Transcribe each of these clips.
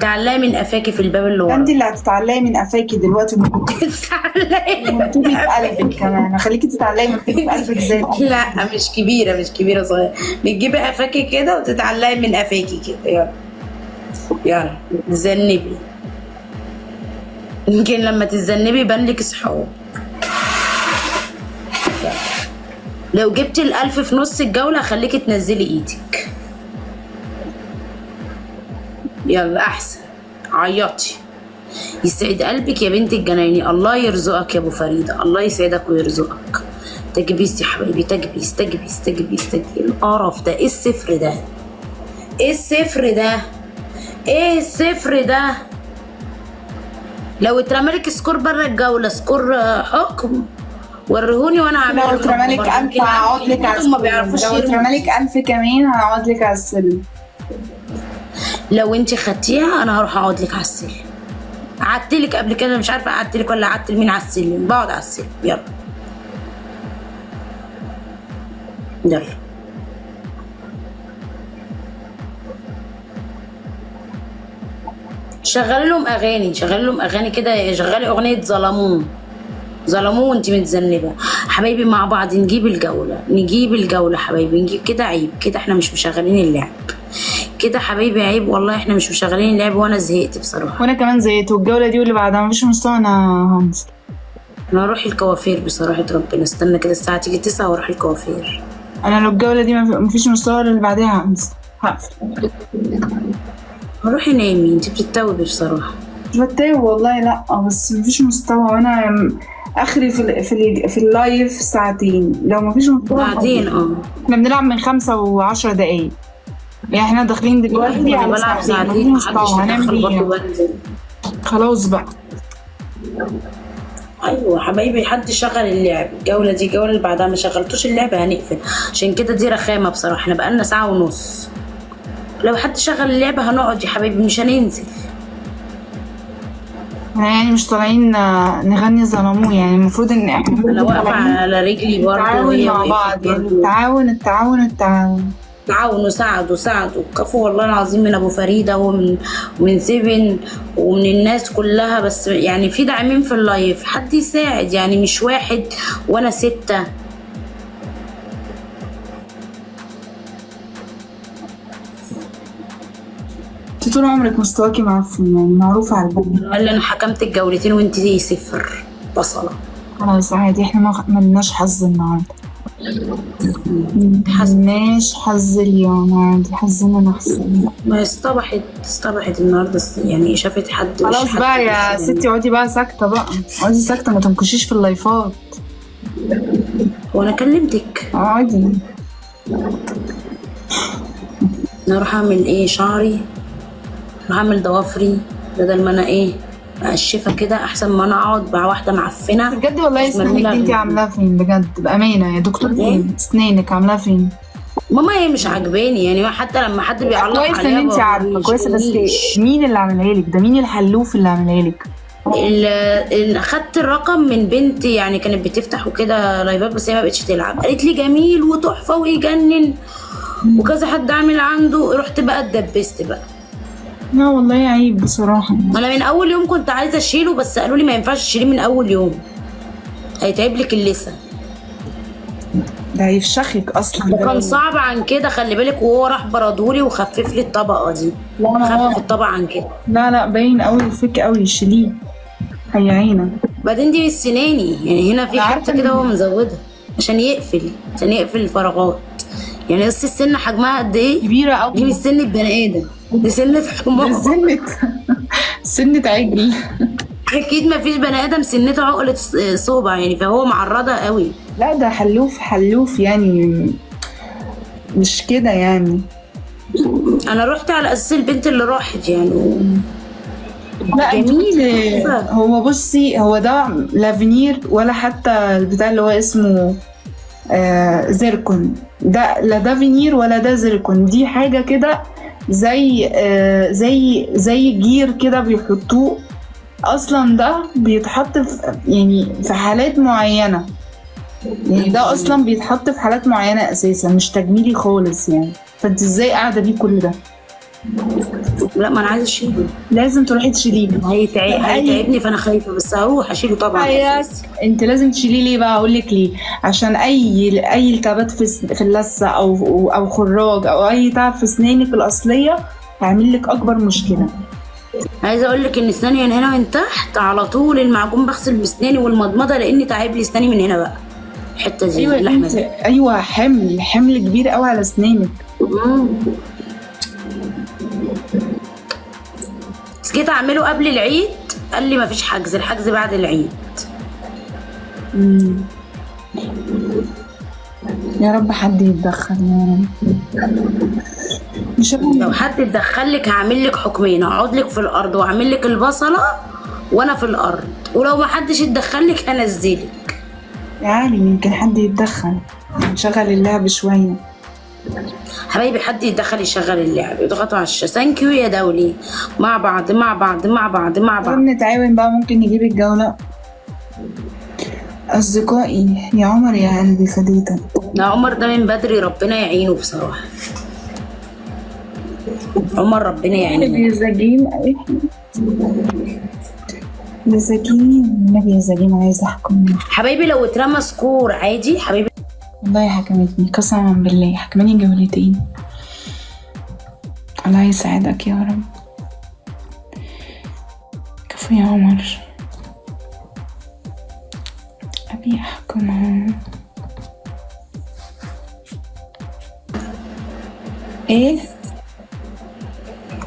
تعلقي من قفاكي في الباب اللي ورا. انت اللي هتتعلقي من قفاكي دلوقتي تتعلقي ومكتوبة قلبك كمان، هخليكي تتعلقي مكتوبة قلبك زي لا مش كبيرة، مش كبيرة، صغيرة. بتجيبي قفاكي كده وتتعلقي من قفاكي كده. يلا يلا تذنبي، يمكن لما تتذنبي يبان لك صحاب. لو جبتي ال1000 في نص الجولة هخليكي تنزلي ايدك. يلا احسن، عيطي. يسعد قلبك يا بنت الجنايني، الله يرزقك يا ابو فريده، الله يسعدك ويرزقك. تجبيس يا حبايبي، تجبيس تجبيس تجبيس تجبيس. ايه القرف ده؟ ايه الصفر ده؟ ايه الصفر ده؟ ايه الصفر ده؟ لو اترمالك سكور بره الجوله، سكور حكم، وريهوني وانا هعمل لو لكم. اترمالك 1000 هقعد لك على ما بيعرفوش السلم، لو يرموا. اترمالك 1000 كمان هقعد لك على السلم. لو انت خدتيها انا هروح اقعد لك على السلم. قعدتلك قبل كده، مش عارفه قعدتلك ولا قعدت لمين على السلم. بقعد على السلم. يلا يلا. شغلي لهم اغاني، شغلي لهم اغاني كده، شغلي اغنيه ظلمون. ظلموه وانت متذنبه. حبايبي مع بعض نجيب الجوله، نجيب الجوله حبايبي، نجيب كده. عيب كده، احنا مش مشغلين اللعب كده حبايبي، عيب والله، احنا مش مشغلين اللعب. وانا زهقت بصراحه. وانا كمان زيت، والجوله دي واللي بعدها مفيش مستوى، انا هنزل. انا هروح الكوافير بصراحه ربنا. استنى كده الساعه تيجي 9 واروح الكوافير. انا لو الجوله دي مفيش مستوى اللي بعدها هنزل، هقفل. روحي نامي، انت بتتوبي بصراحه. مش بتاوب والله، لا بس مفيش مستوى، وانا اخري في اللايف ساعتين. لو مفيش مستوى بعدين احنا بنلعب من 5 و10 دقايق، يعني احنا داخلين دلوقتي انا على بلعب ساعتين، ساعتين، مفيش محدش مستوى، هنعمل يدخل برضه ايه؟ بنزل. خلاص بقى. ايوه حبايبي، حد شغل اللعب. الجوله دي الجوله اللي بعدها ما شغلتوش اللعب هنقفل. عشان كده دي رخامه بصراحه، احنا بقالنا ساعه ونص. لو حد شغل اللعبه هنقعد يا حبايبي، مش هننزل. احنا يعني مش طالعين نغني ظلموه، يعني المفروض ان احنا انا واقفه على رجلي برضه نتعاون وهي مع واقفة بعض، يعني برضه. التعاون. تعاونوا، ساعدوا كفو والله العظيم، من ابو فريده ومن سيفن ومن الناس كلها. بس يعني في داعمين في اللايف، حد يساعد يعني، مش واحد وانا 6. انت طول عمرك مستواكي معفن، يعني معروفة على البلد. قال لي انا حكمت الجولتين وانت 0 بصله. خلاص عادي، احنا ما لناش حظ النهارده، ملناش حظ اليوم، عادي حظنا احسن. ما اصطبحت النهارده، يعني شافت حد. خلاص بقى يا ستي، اقعدي بقى ساكته بقى، اقعدي ساكته، ما تنكشيش في اللايفات. وانا كلمتك. اقعدي. انا اروح اعمل ايه؟ شعري، اروح اعمل ضوافري، بدل ما انا مقشفه كده، احسن ما انا اقعد مع واحده معفنه. بجد والله اسنانك دي انت عاملاها فين؟ بجد بامانه يا دكتور، فين اسنانك عاملاها فين؟ ماما هي مش عاجباني يعني، حتى لما حد بيعلق عليها كويس ان انت عارفه، كويس. بس مين اللي عاملها لك؟ ده مين الحلوف اللي عاملها لك؟ اخدت الرقم من بنت يعني، كانت بتفتح وكده لايفات، بس هي ما بقتش تلعب. قالت لي جميل وتحفه ويجنن وكذا حد عامل عنده. رحت بقى اتدبست بقى. لا والله عيب بصراحه. انا من اول يوم كنت عايزه اشيله، بس قالوا لي ما ينفعش تشيليه من اول يوم، هيتعب لك اللثه. ده هيفشخك اصلا. وكان صعب عن كده، خلي بالك. وهو راح بردولي وخفف لي الطبقه دي، خفف الطبقه عن كده. لا باين قوي فيك قوي، شيليه هي عينه. بعدين دي بالسناني يعني، هنا في حته كده هو مزودها عشان يقفل الفراغات. يعني بس السن حجمها قد ايه؟ كبيره قوي. دي مش سن البني ادم، دي سنة حمار. سنة عجل. اكيد ما فيش بني ادم سنته عقله صوبع يعني، فهو معرضه قوي. لا ده حلوف يعني، مش كده يعني. انا رحت على اساس البنت اللي راحت يعني. لا جميل. هو بصي، هو ده لافينير ولا حتى البتاع اللي هو اسمه زيركون ده، لا ده فينير ولا ده زيركون. دي حاجه كده زي جير كده بيحطوه اصلا. ده بيتحط في حالات معينه، يعني ده اصلا بيتحط في حالات معينه اساسا، مش تجميلي خالص يعني. فانت ازاي قاعده بيه كل ده؟ لا، ما انا عايزه اشيله. لازم تروحي تشيليه. هيتعبني، فانا خايفه، بس هروح اشيله طبعا. انت لازم تشيليه. ليه بقى؟ اقول لك ليه. عشان اي التهابات في اللثه او خراج او اي تعب في اسنانك الاصليه هيعمل لك اكبر مشكله. عايزه اقول لك ان اسناني من هنا من تحت على طول المعجون بغسل باسناني والمضمضه، لاني تعب لي اسناني من هنا بقى الحته دي. ايوه اللحمه دي. ايوه، حمل كبير قوي على اسنانك. بس جيت اعمله قبل العيد، قال لي مفيش حجز، الحجز بعد العيد. يا رب حد يتدخل يا رب. لو حد اتدخل لك هعمل لك حكمين، هقعد لك في الارض واعمل لك البصله وانا في الارض، ولو ما حدش اتدخل لك هنزلك. يا عالم يمكن حد يتدخل، نشغل اللعب شويه. حبايبي حد يتدخل يشغل اللعب، يضغطوا على الشاشه. ثانك يو يا دولي. مع بعض مع بعض مع بعض مع بعض. نتعاون بقى، ممكن نجيب الجوله. اصدقائي يا عمر يا قلبي فديتك. لا، عمر ده من بدري، ربنا يعينه بصراحه. عمر ربنا يعينه. يا زجيم يا زجيم، النبي يا زجيم عايزه احكم. حبايبي لو اترمى سكور عادي حبايبي. والله حكمتني قسما بالله، حكماني جولتين. الله يساعدك يا رب. كفو يا عمر، ابي احكمها. ايه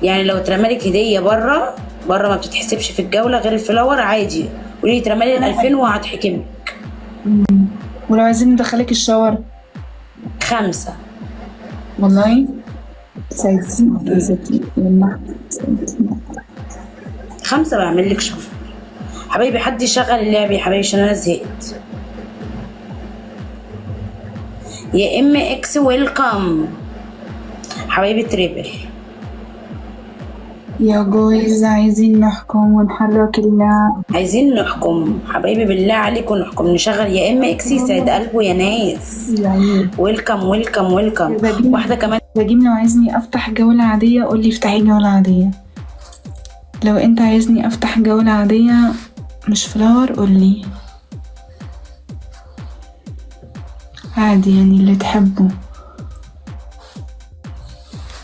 يعني لو اترمالك هديه بره ما بتتحسبش في الجوله غير الفلاور عادي. قولي اترمالي ال2000 وهتحكمك. ولو عايزين ندخلك الشاور 5. والله سايدين لما 5 بعمل لك شاور. حبايبي حد يشغل اللعب يا حبايبي عشان انا زهقت. يا ام اكس ويلكم حبايبي تريبل. يا جويز عايزين نحكم ونحرك اللعب. عايزين نحكم حبايبي بالله عليكم، نحكم نشغل. يا ام اكس يسعد قلبه يا ناس. ويلكم ويلكم ويلكم. واحده كمان. بجيم لو عايزني افتح جولة عادية قول لي افتحي جولة عادية. لو انت عايزني افتح جولة عادية مش فلاور قول لي عادي، يعني اللي تحبه.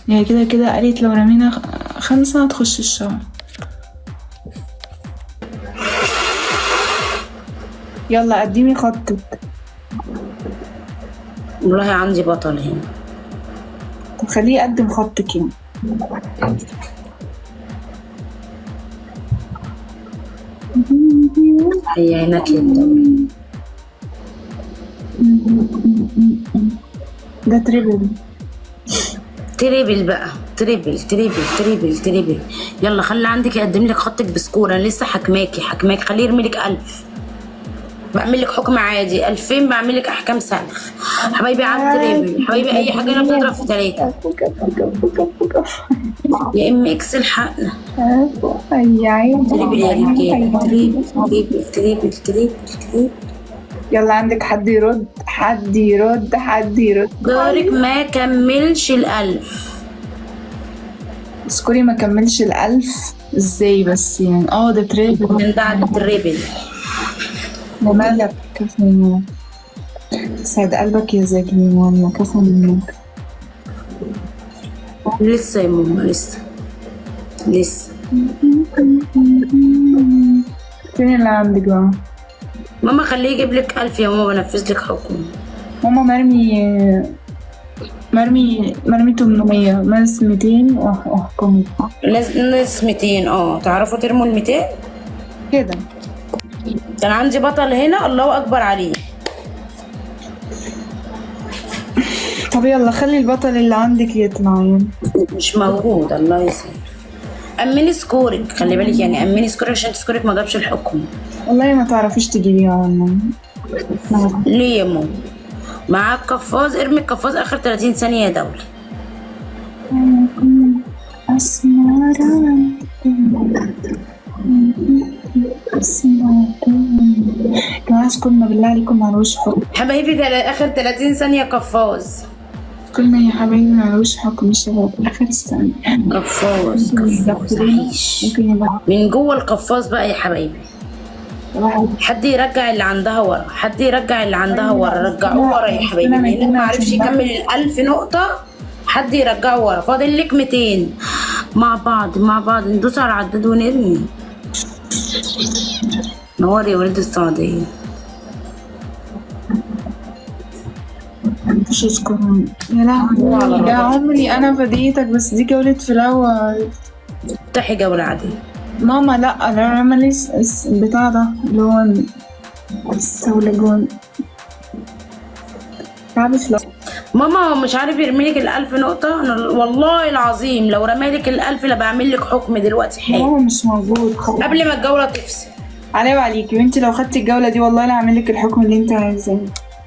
هي كده كده قالت لو رمينا 5 هتخش الشهر. يلا قدمي خطك. والله عندي بطل هنا. طب خليه يقدم خطك يعني. هي هناك للدوري. ده تريبل. تريبل بقى، تريبل تريبل تريبل تريبل. يلا خلي عندك يقدم لك خطك بسكور. انا لسه حكماكي خليه يرمي لك 1000 بعمل لك حكم عادي. 2000 بعمل لك احكام سلخ. حبايبي على التريبل. حبايبي اي حاجه انا بتضرب في 3. يا ام اكس الحقنا. يا عيني تريبل يا رجاله. تريبل تريبل تريبل تريبل تريبل. يلا عندك حد يرد. دورك ما كملش 1000. سكوري ما كملش 1000 ازاي بس يعني؟ ده تريبل من بعد تريبل. مالك كفو منك. سعد قلبك يا زكي والله كفو منك. لسه يا ماما لسه. فين اللي عندك بقى؟ ماما خليه يجيب لك 1000 يا ماما بنفذ لك حكم. ماما مرمي 800 ناقص 200 واحكم. ناقص 200. تعرفوا ترموا ال 200 كده. كان عندي بطل هنا الله اكبر عليه. طب يلا خلي البطل اللي عندك يطلع يعني. مش موجود الله يسهل. امني سكورك خلي بالك، يعني امني سكورك عشان سكورك ما جابش الحكم. والله ما تعرفيش تجيبيها والله. ليه يا ماما؟ معاك قفاز، ارمي القفاز اخر 30 ثانيه يا دولي. جماعة كنا بالله عليكم معلوش حكم. حبايبي اخر 30 ثانيه قفاز. كل ما يا حبايبي ملوش حكم الشباب اخر السنة. قفاص عيش ممكن يبقى من جوه القفاص بقى يا حبايبي. حد يرجع اللي عندها ورا، حد يرجع اللي عندها ورا، رجعوه ورا يا حبايبي. اللي ما عرفش يكمل ال1000 نقطة حد يرجعه ورا. فاضل لك 200 مع بعض ندوس على العداد ونرمي. نور يا ولد السعودية. مش يشكرون يا لهوي يا عمري انا فديتك، بس دي جولة في الاول. افتحي جولة عادية. ماما لا انا عملي البتاع ده اللي هو السولجون عارف. لا ماما هو مش عارف يرميلك ال1000 نقطة. أنا والله العظيم لو رمالك ال1000 لبعمل لك حكم دلوقتي حالا. هو مش موجود قبل ما الجولة تفصل. عليك وانت لو خدتي الجولة دي والله لا هعمل لك الحكم اللي انت عايزاه.